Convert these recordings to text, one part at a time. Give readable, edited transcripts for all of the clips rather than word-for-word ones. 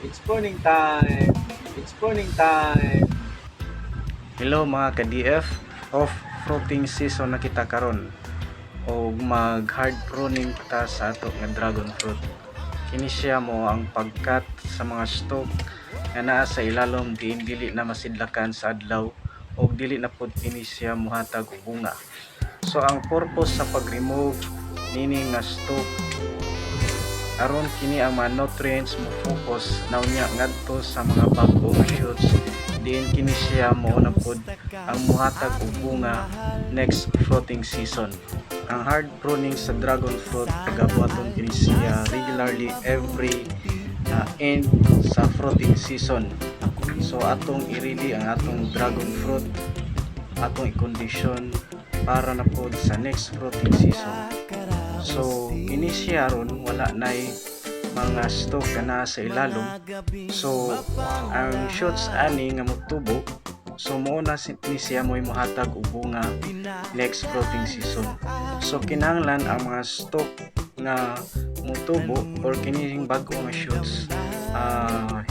It's pruning time. It's pruning time. Hello mga ka-DF, off fruiting season na kita karon o mag hard pruning ta sa ato nga dragon fruit. Kini siya mo ang pagkat sa mga stalk nga naa sa ilalom diin dili na masidlakan sa adlaw o dili na pud kini siya mohatag og bunga. So ang purpose sa pag-remove nini nga stalk aron kini ang mga nutrients mo focus na unya ngadto sa mga bag-o shoots diin kini siya mo na pod ang muhatag og bunga next fruiting season. Ang hard pruning sa dragon fruit pagabuhaton kini siya regularly every end sa fruiting season. So atong i-ready ang atong dragon fruit, atong i-condition para na pod sa next fruiting season. So kini siya ron wala nay mga stalk na sa ilalom. So ang shoots ani nga motubo, so mouna ni siya mo'y mohatag og bunga next fruiting season. So kinahanglan ang mga stalk nga motubo or kining bago nga shoots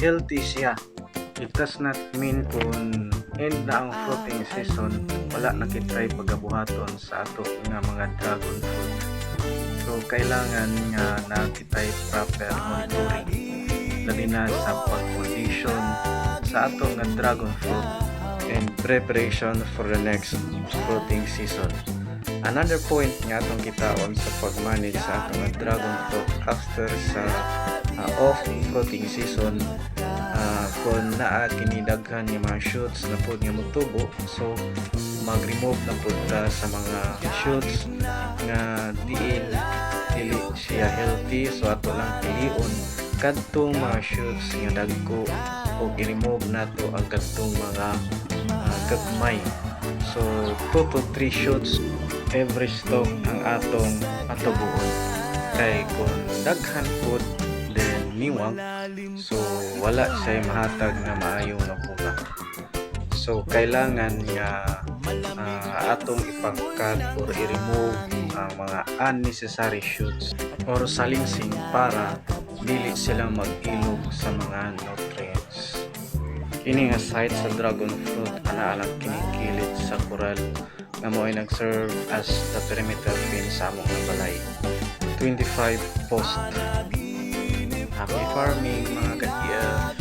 healthy siya. It does not mean kung end na ang fruiting season wala na kitry pagabuhaton sa ato nga mga dragon fruit. So kailangan nga nakitay proper monitoring labi na sa pag-condition sa ato nga dragon fruit and preparation for the next fruiting season. Another point nga atong kitaon sa pag-manage sa ato nga dragon fruit after sa off fruiting season, kung naa kini daghan nga mga shoots na pod nga motubo, so mag-remove na pod ta sa mga shoots nga dili siya healthy. So ato lang pilion kadtong mga shoots nga dagko o i-remove nato ang kadtong mga gagmay. So 2 to 3 shoots every stalk ang atong patubuon. Kay kung daghan pod then niwang, so wala siya mahatag nga maayo na bunga. So kailangan nga atong ipangkat or i-remove ang mga unnecessary shoots or salingsing para dili sila mag-ilog sa mga nutrients. Kini nga site sa dragon fruit ana alang kining kilid sa coral nga mo ay nag-serve as the perimeter fence sa among balay. 25 post. Happy farming mga ka-DF!